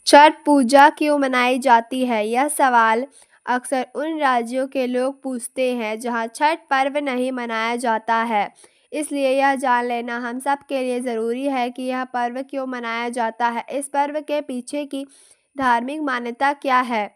छठ पूजा क्यों मनाई जाती है? यह सवाल अक्सर उन राज्यों के लोग पूछते हैं जहां छठ पर्व नहीं मनाया जाता है। इसलिए यह जान लेना हम सब के लिए ज़रूरी है कि यह पर्व क्यों मनाया जाता है। इस पर्व के पीछे की धार्मिक मान्यता क्या है?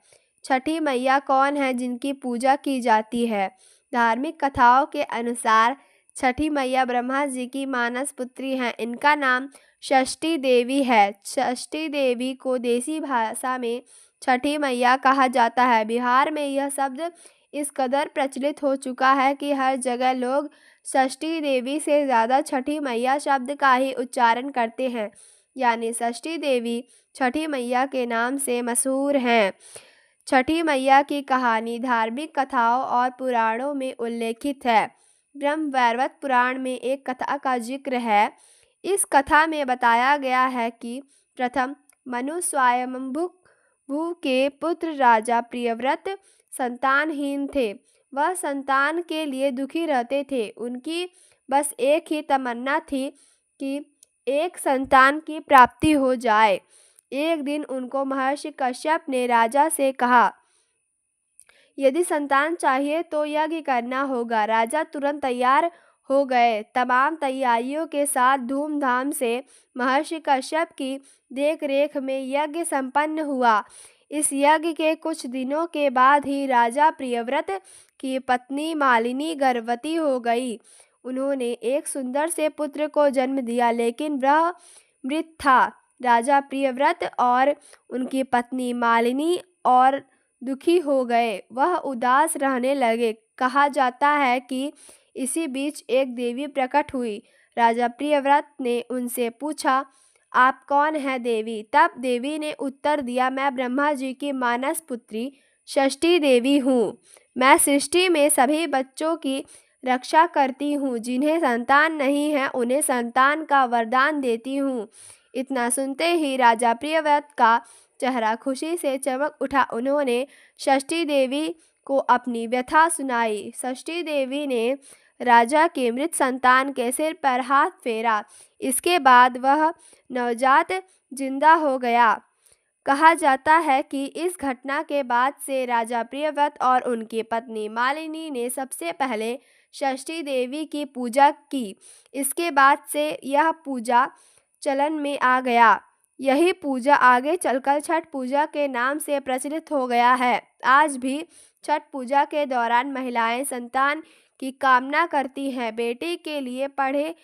छठी मैया कौन है जिनकी पूजा की जाती है? धार्मिक कथाओं के अनुसार छठी मैया ब्रह्मा जी की मानस पुत्री हैं। इनका नाम षष्ठी देवी है। षष्ठी देवी को देसी भाषा में छठी मैया कहा जाता है। बिहार में यह शब्द इस कदर प्रचलित हो चुका है कि हर जगह लोग षष्ठी देवी से ज़्यादा छठी मैया शब्द का ही उच्चारण करते हैं, यानी षष्ठी देवी छठी मैया के नाम से मशहूर हैं। छठी मैया की कहानी धार्मिक कथाओं और पुराणों में उल्लेखित है। ब्रह्मवैवर्त पुराण में एक कथा का जिक्र है। इस कथा में बताया गया है कि प्रथम मनु स्वयंभू के पुत्र राजा प्रियव्रत संतानहीन थे। वह संतान के लिए दुखी रहते थे। उनकी बस एक ही तमन्ना थी कि एक संतान की प्राप्ति हो जाए। एक दिन उनको महर्षि कश्यप ने राजा से कहा, यदि संतान चाहिए तो यज्ञ करना होगा। राजा तुरंत तैयार हो गए। तमाम तैयारियों के साथ धूमधाम से महर्षि कश्यप की देखरेख में यज्ञ संपन्न हुआ। इस यज्ञ के कुछ दिनों के बाद ही राजा प्रियव्रत की पत्नी मालिनी गर्भवती हो गई। उन्होंने एक सुंदर से पुत्र को जन्म दिया, लेकिन वह मृत था। राजा प्रियव्रत और उनकी पत्नी मालिनी और दुखी हो गए। वह उदास रहने लगे। कहा जाता है कि इसी बीच एक देवी प्रकट हुई। राजा प्रियव्रत ने उनसे पूछा, आप कौन हैं देवी? तब देवी ने उत्तर दिया, मैं ब्रह्मा जी की मानस पुत्री षष्ठी देवी हूँ। मैं सृष्टि में सभी बच्चों की रक्षा करती हूँ। जिन्हें संतान नहीं है उन्हें संतान का वरदान देती हूँ। इतना सुनते ही राजा प्रियव्रत का चेहरा खुशी से चमक उठा। उन्होंने षष्ठी देवी को अपनी व्यथा सुनाई। षष्ठी देवी ने राजा के मृत संतान के सिर पर हाथ फेरा। इसके बाद वह नवजात जिंदा हो गया। कहा जाता है कि इस घटना के बाद से राजा प्रियव्रत और उनकी पत्नी मालिनी ने सबसे पहले षष्ठी देवी की पूजा की। इसके बाद से यह पूजा चलन में आ गया। यही पूजा आगे चलकर छठ पूजा के नाम से प्रचलित हो गया है। आज भी छठ पूजा के दौरान महिलाएं संतान की कामना करती हैं। बेटी के लिए पढ़े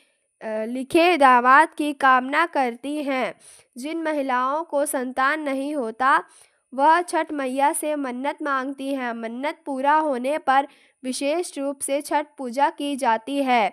लिखे दामाद की कामना करती हैं। जिन महिलाओं को संतान नहीं होता वह छठ मैया से मन्नत मांगती हैं। मन्नत पूरा होने पर विशेष रूप से छठ पूजा की जाती है।